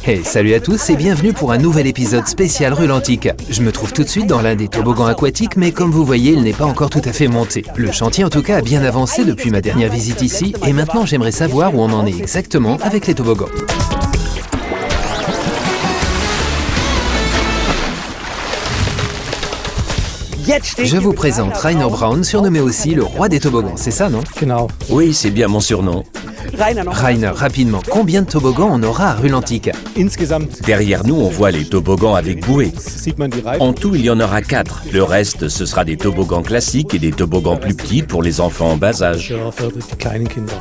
Hey, salut à tous et bienvenue pour un nouvel épisode spécial Rulantica. Je me trouve tout de suite dans l'un des toboggans aquatiques, mais comme vous voyez, il n'est pas encore tout à fait monté. Le chantier en tout cas a bien avancé depuis ma dernière visite ici, et maintenant j'aimerais savoir où on en est exactement avec les toboggans. Je vous présente Rainer Braun, surnommé aussi le roi des toboggans, c'est ça, non? Genau. Oui, c'est bien mon surnom. Rainer, rapidement, combien de toboggans on aura à Rulantica? Insgesamt Derrière nous, on voit les toboggans avec bouée. sieht man die Reifen. En tout, il y en aura 4. Le reste, ce sera des toboggans classiques et des toboggans plus petits pour les enfants en bas âge. Ja, für die kleinen Kinder.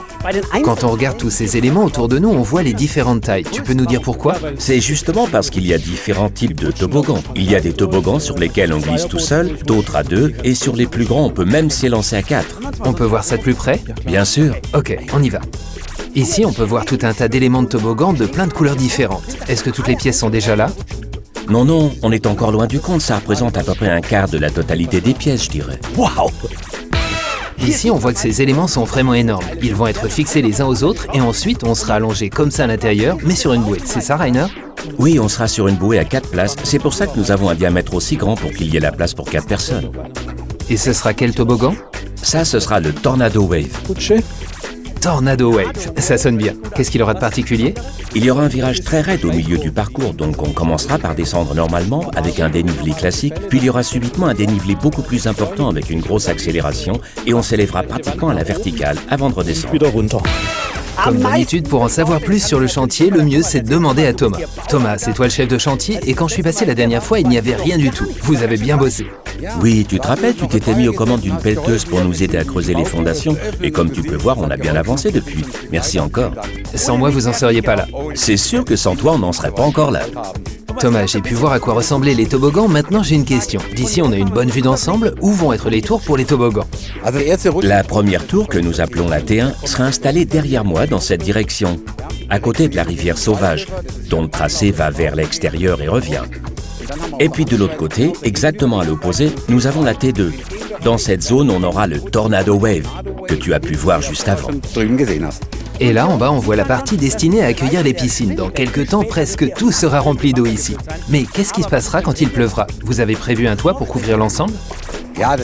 Quand on regarde tous ces éléments autour de nous, on voit les différentes tailles. Tu peux nous dire pourquoi? C'est justement parce qu'il y a différents types de toboggans. Il y a des toboggans sur lesquels on glisse tout seul, d'autres à 2, et sur les plus grands, on peut même s'élancer à 4. On peut voir ça de plus près? Bien sûr. Ok, on y va. Ici, on peut voir tout un tas d'éléments de toboggan de plein de couleurs différentes. Est-ce que toutes les pièces sont déjà là? Non, on est encore loin du compte. Ça représente à peu près un quart de la totalité des pièces, je dirais. Waouh! Ici, on voit que ces éléments sont vraiment énormes. Ils vont être fixés les uns aux autres et ensuite, on sera allongé comme ça à l'intérieur, mais sur une bouée. C'est ça, Rainer? Oui, on sera sur une bouée à 4 places. C'est pour ça que nous avons un diamètre aussi grand pour qu'il y ait la place pour 4 personnes. Et ce sera quel toboggan? Ça, ce sera le Tornado Wave. Rutsche. Tornado Wave. Ça sonne bien. Qu'est-ce qu'il aura de particulier? Il y aura un virage très raide au milieu du parcours, donc on commencera par descendre normalement avec un dénivelé classique, puis il y aura subitement un dénivelé beaucoup plus important avec une grosse accélération et on s'élèvera pratiquement à la verticale avant de redescendre. Wieder runter. Comme d'habitude, pour en savoir plus sur le chantier, le mieux c'est de demander à Thomas. Thomas, c'est toi le chef de chantier et quand je suis passé la dernière fois, il n'y avait rien du tout. Vous avez bien bossé. Oui, tu te rappelles, tu t'étais mis aux commandes d'une pelleteuse pour nous aider à creuser les fondations et comme tu peux voir, on a bien avancé depuis. Merci encore. Sans moi, vous en seriez pas là. C'est sûr que sans toi, on n'en serait pas encore là. Thomas, j'ai pu voir à quoi ressemblaient les toboggans, maintenant j'ai une question. D'ici, on a une bonne vue d'ensemble, où vont être les tours pour les toboggans? La première tour, que nous appelons la T1, sera installée derrière moi dans cette direction, à côté de la rivière Sauvage, dont le tracé va vers l'extérieur et revient. Et puis de l'autre côté, exactement à l'opposé, nous avons la T2. Dans cette zone, on aura le Tornado Wave, que tu as pu voir juste avant. Et là, en bas, on voit la partie destinée à accueillir les piscines. Dans quelques temps, presque tout sera rempli d'eau ici. Mais qu'est-ce qui se passera quand il pleuvra? Vous avez prévu un toit pour couvrir l'ensemble?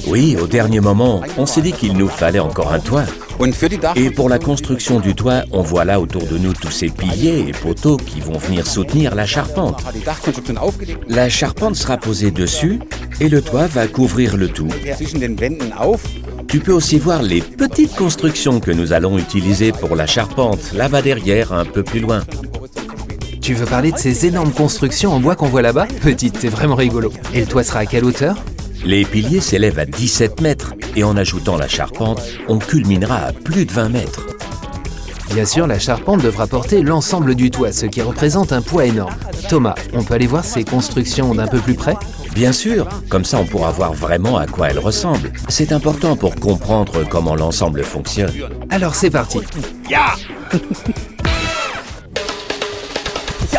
Oui, au dernier moment, on s'est dit qu'il nous fallait encore un toit. Et pour la construction du toit, on voit là autour de nous tous ces piliers et poteaux qui vont venir soutenir la charpente. La charpente sera posée dessus et le toit va couvrir le tout. Tu peux aussi voir les petites constructions que nous allons utiliser pour la charpente, là-bas derrière, un peu plus loin. Tu veux parler de ces énormes constructions en bois qu'on voit là-bas? Petite, c'est vraiment rigolo. Et le toit sera à quelle hauteur? Les piliers s'élèvent à 17 mètres et en ajoutant la charpente, on culminera à plus de 20 mètres. Bien sûr, la charpente devra porter l'ensemble du toit, ce qui représente un poids énorme. Thomas, on peut aller voir ces constructions d'un peu plus près? Bien sûr, comme ça on pourra voir vraiment à quoi elles ressemblent. C'est important pour comprendre comment l'ensemble fonctionne. Alors c'est parti.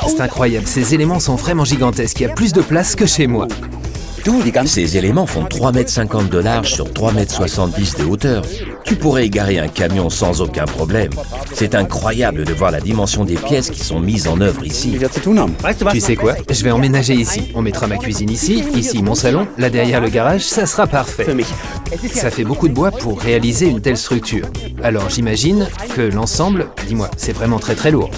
C'est incroyable, ces éléments sont vraiment gigantesques, il y a plus de place que chez moi. Ces éléments font 3,50 m de large sur 3,70 m de hauteur. Tu pourrais égarer un camion sans aucun problème. C'est incroyable de voir la dimension des pièces qui sont mises en œuvre ici. Tu sais quoi? Je vais emménager ici. On mettra ma cuisine ici, ici mon salon, là derrière le garage, ça sera parfait. Ça fait beaucoup de bois pour réaliser une telle structure. Alors j'imagine que l'ensemble, dis-moi, c'est vraiment très très lourd.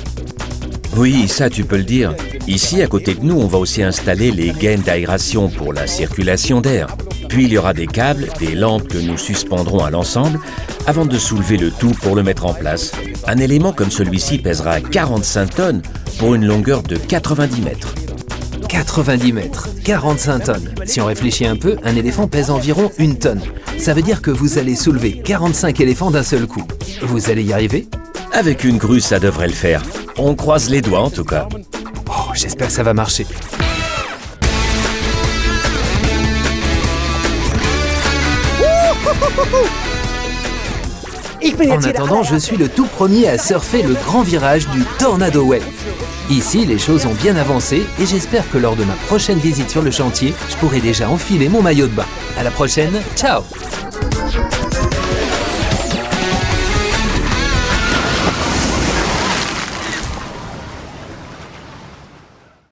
Oui, ça tu peux le dire. Ici, à côté de nous, on va aussi installer les gaines d'aération pour la circulation d'air. Puis il y aura des câbles, des lampes que nous suspendrons à l'ensemble avant de soulever le tout pour le mettre en place. Un élément comme celui-ci pèsera 45 tonnes pour une longueur de 90 mètres. 90 mètres, 45 tonnes. Si on réfléchit un peu, un éléphant pèse environ 1 tonne. Ça veut dire que vous allez soulever 45 éléphants d'un seul coup. Vous allez y arriver? Avec une grue, ça devrait le faire. On croise les doigts en tout cas. Oh, j'espère que ça va marcher. En attendant, je suis le tout premier à surfer le grand virage du Tornado Wave. Ici, les choses ont bien avancé et j'espère que lors de ma prochaine visite sur le chantier, je pourrai déjà enfiler mon maillot de bain. À la prochaine, ciao!